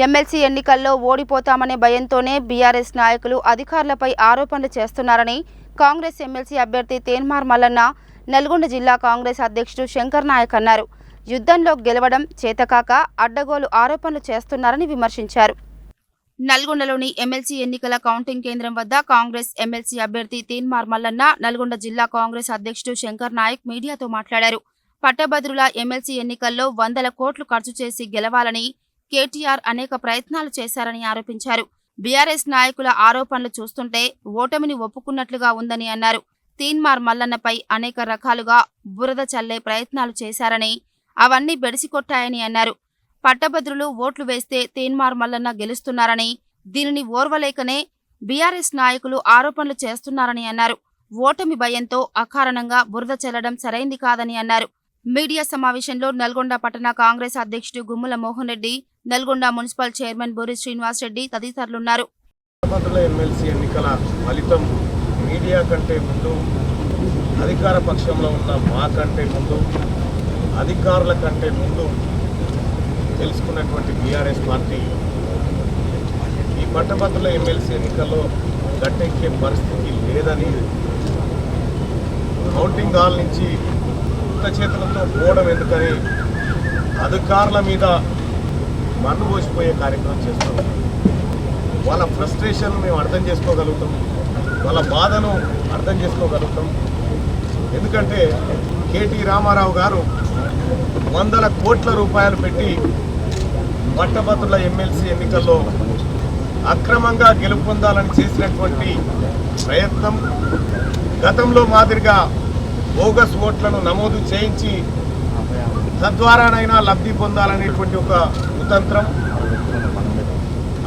MLC ఎన్నికల్లో ఓడిపోతామనే భయంతోనే BRS నాయకులు అధికారులపై ఆరోపణలు చేస్తున్నారని కాంగ్రెస్ ఎమ్మెల్సీ అభ్యర్థి తేన్మార్ మల్లన్న నల్గొండ జిల్లా కాంగ్రెస్ అధ్యక్షుడు శంకర్ నాయక్ అన్నారు. యుద్ధంలో గెలవడం చేతకాక అడ్డగోలు ఆరోపణలు చేస్తున్నారని విమర్శించారు. నల్గొండలోని ఎమ్మెల్సీ ఎన్నికల కౌంటింగ్ కేంద్రం వద్ద కాంగ్రెస్ ఎమ్మెల్సీ అభ్యర్థి తేన్మార్ మల్లన్న, నల్గొండ జిల్లా కాంగ్రెస్ అధ్యక్షుడు శంకర్ నాయక్ మీడియాతో మాట్లాడారు. పట్టభద్రుల ఎమ్మెల్సీ ఎన్నికల్లో 100 కోట్లు ఖర్చు చేసి గెలవాలని కేటీఆర్ అనేక ప్రయత్నాలు చేశారని ఆరోపించారు. బీఆర్ఎస్ నాయకుల ఆరోపణలు చూస్తుంటే ఓటమిని ఒప్పుకున్నట్లుగా ఉందని అన్నారు. తేన్మార్ మల్లన్నపై అనేక రకాలుగా బురద చల్లే ప్రయత్నాలు చేశారని, అవన్నీ బెడిసికొట్టాయని అన్నారు. పట్టభద్రులు ఓట్లు వేస్తే తేన్మార్ మల్లన్న గెలుస్తున్నారని, దీనిని ఓర్వలేకనే బీఆర్ఎస్ నాయకులు ఆరోపణలు చేస్తున్నారని అన్నారు. ఓటమి భయంతో అకారణంగా బురద చల్లడం సరైంది కాదని అన్నారు. మీడియా సమావేశంలో నల్గొండ పట్టణ కాంగ్రెస్ అధ్యక్షుడు గుమ్మల మోహన్ రెడ్డి, నల్గొండ మున్సిపల్ చైర్మన్ బోరి శ్రీనివాస్ రెడ్డి తదితరులున్నారు. ఎమ్మెల్సీ ఎన్నికల ఫలితం మీడియా కంటే ముందు, అధికార పక్షంలో ఉన్న మా కంటే ముందు, అధికారుల కంటే ముందు తెలుసుకున్నటువంటి బీఆర్ఎస్ పార్టీ ఈ పట్టభద్రుల ఎమ్మెల్సీ ఎన్నికల్లో గట్టెక్కే పరిస్థితి లేదని, కౌంటింగ్ హాల్ నుంచి ఉత్త చేతులతో పోవడం ఎందుకని అధికారుల మీద మన్ను పోసిపోయే కార్యక్రమం చేస్తాం. వాళ్ళ ఫ్రస్ట్రేషన్ మేము అర్థం చేసుకోగలుగుతాం, వాళ్ళ బాధను అర్థం చేసుకోగలుగుతాం. ఎందుకంటే కేటీ రామారావు గారు 100 కోట్ల రూపాయలు పెట్టి పట్టభద్రుల ఎమ్మెల్సీ ఎన్నికల్లో అక్రమంగా గెలుపొందాలని చేసినటువంటి ప్రయత్నం, గతంలో మాదిరిగా బోగస్ ఓట్లను నమోదు చేయించి తద్వారానైనా లబ్ధి పొందాలనేటువంటి ఒక కుతంత్రం,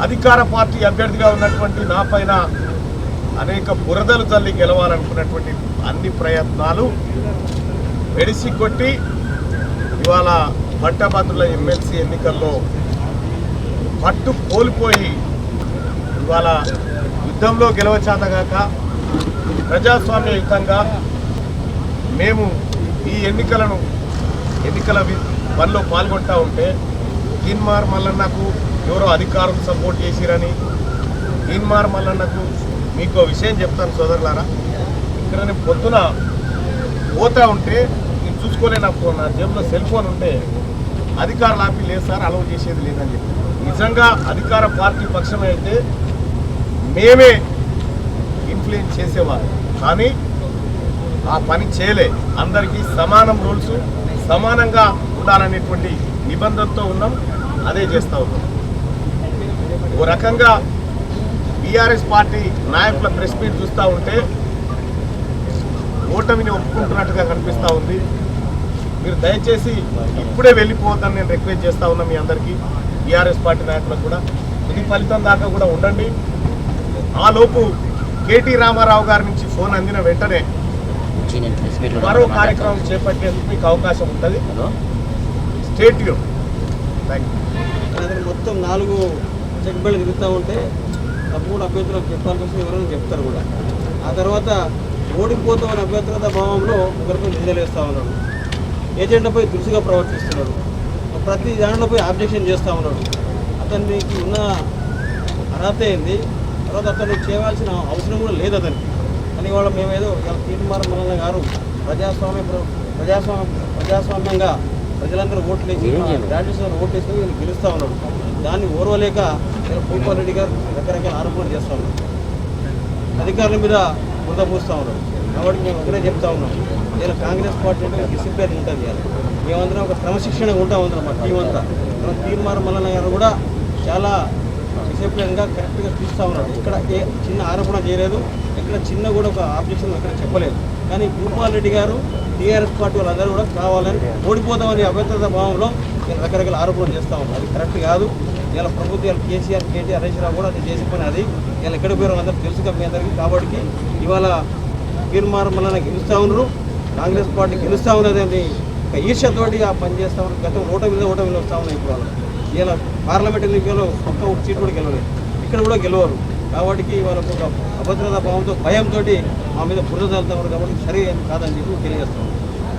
అధికార పార్టీ అభ్యర్థిగా ఉన్నటువంటి నా పైన అనేక బురదలు తల్లి గెలవాలనుకున్నటువంటి అన్ని ప్రయత్నాలు వెడిసి కొట్టి ఇవాళ పట్టభద్రుల ఎమ్మెల్సీ ఎన్నికల్లో పట్టు కోల్పోయి ఇవాళ యుద్ధంలో గెలవచేతగాక ప్రజాస్వామ్యయుతంగా మేము ఈ ఎన్నికల పనిలో పాల్గొంటూ ఉంటే తేన్మార్ మల్లన్నకు ఎవరో అధికారులు సపోర్ట్ చేసిరని, తేన్మార్ మల్లన్నకు మీకు విషయం చెప్తాను సోదరులారా, ఇక్కడ నేను పొద్దున పోతా ఉంటే నేను చూసుకోలే, నాకు నా జేబులో సెల్ ఫోన్ ఉంటే అధికారులు ఆపి లేదు సార్ అలౌ చేసేది లేదని చెప్పి. నిజంగా అధికార పార్టీ పక్షమే అయితే మేమే ఇన్ఫ్లుయెన్స్ చేసేవారు, కానీ ఆ పని చేయలే. అందరికీ సమానం రూల్స్, సమానంగా ఉండాలనేటువంటి నిబంధనతో ఉన్నాం, అదే చేస్తూ ఉన్నాం. ఓ రకంగా బీఆర్ఎస్ పార్టీ నాయకుల ప్రెస్ మీట్ చూస్తూ ఉంటే ఓటమిని ఒప్పుకుంటున్నట్టుగా కనిపిస్తూ ఉంది. మీరు దయచేసి ఇప్పుడే వెళ్ళిపోవద్దని నేను రిక్వెస్ట్ చేస్తూ ఉన్నా మీ అందరికీ, బీఆర్ఎస్ పార్టీ నాయకులకు కూడా. ఇది ఫలితం దాకా కూడా ఉండండి. ఆ లోపు కేటీ రామారావు గారి నుంచి ఫోన్ అందిన వెంటనే మరో కార్యక్రమం చేపట్టేందుకు మీకు అవకాశం ఉంటుంది. State you. మొత్తం 4 చెక్ బెల్ట్ తిరుగుతూ ఉంటే తప్పకుండా అభ్యర్థులకు చెప్పాల్సి వస్తే ఎవరైనా చెప్తారు కూడా. ఆ తర్వాత ఓడిపోతామని అభ్యర్థుల భావంలో ఒకరిపై నిందలేస్తూ ఉన్నాడు, ఏజెంట్లపై దురుసుగా ప్రవర్తిస్తున్నాడు, ప్రతి దాంట్లోపై ఆబ్జెక్షన్ చేస్తూ ఉన్నాడు. అతనికి ఉన్న అర్హత ఏంది, తర్వాత అతను చేయవలసిన అవసరం కూడా లేదు అతనికి. కానీ వాళ్ళు మేమేదో తేన్మార్ మల్లన్న గారు ప్రజాస్వామ్యంగా ప్రజలందరూ ఓట్లు వేసి గ్రాడ్యుయేషన్ ఓట్లు వేసి వీళ్ళు గెలుస్తూ ఉన్నాడు. దాన్ని ఓర్వలేక భూపాల్ రెడ్డి గారు రకరకాల ఆరోపణలు చేస్తూ ఉన్నారు, అధికారుల మీద బురద పూస్తూ ఉన్నారు. కాబట్టి మేము ఒకటే చెప్తా ఉన్నాం, ఇలా కాంగ్రెస్ పార్టీ అంటే డిసిప్లిన్ ఉంటుంది. మేమందరం ఒక క్రమశిక్షణగా ఉంటాం అందరం, మా టీం అంతా. తేన్మార్ మల్లన్న గారు కూడా చాలా డిసిప్లిన్గా కరెక్ట్గా చూస్తూ ఉన్నాడు. ఇక్కడ ఏ చిన్న ఆరోపణ చేయలేదు, ఇక్కడ చిన్న కూడా ఒక ఆబ్జెక్షన్ ఇక్కడ చెప్పలేదు. కానీ భూపాల్ రెడ్డి గారు టీఆర్ఎస్ పార్టీ వాళ్ళందరూ కూడా కావాలని ఓడిపోతామని అభ్యర్థత భావంలో రకరకాల ఆరోపణలు చేస్తూ ఉన్నారు. అది కరెక్ట్ కాదు. ఇలా ప్రభుత్వాలు కేసీఆర్, కేటీఆర్, హరీష్ రావు కూడా అది చేసి పని. అది ఇలా ఎక్కడ పోయారో అందరూ తెలుసుగా మీ అందరికీ. కాబట్టి ఇవాళ తేన్మార్ మల్లన్న గెలుస్తూ ఉన్నారు, కాంగ్రెస్ పార్టీ గెలుస్తూ ఉన్నది ఒక ఈర్ష్యతోటి ఆ పని చేస్తూ ఉన్నారు. గతం ఓటమిలో వస్తూ ఉన్నాయి. ఇప్పుడు వాళ్ళు ఇలా పార్లమెంట్ ఎన్నికల్లో ఒక్క సీట్ కూడా గెలవలేదు, ఇక్కడ కూడా గెలవరు. కాబట్టి వాళ్ళకు ఒక అభద్రతా భావంతో భయంతో మా మీద బురద చల్లుతా ఉన్నారు. కాబట్టి సరి కాదని చెప్పి తెలియజేస్తాం.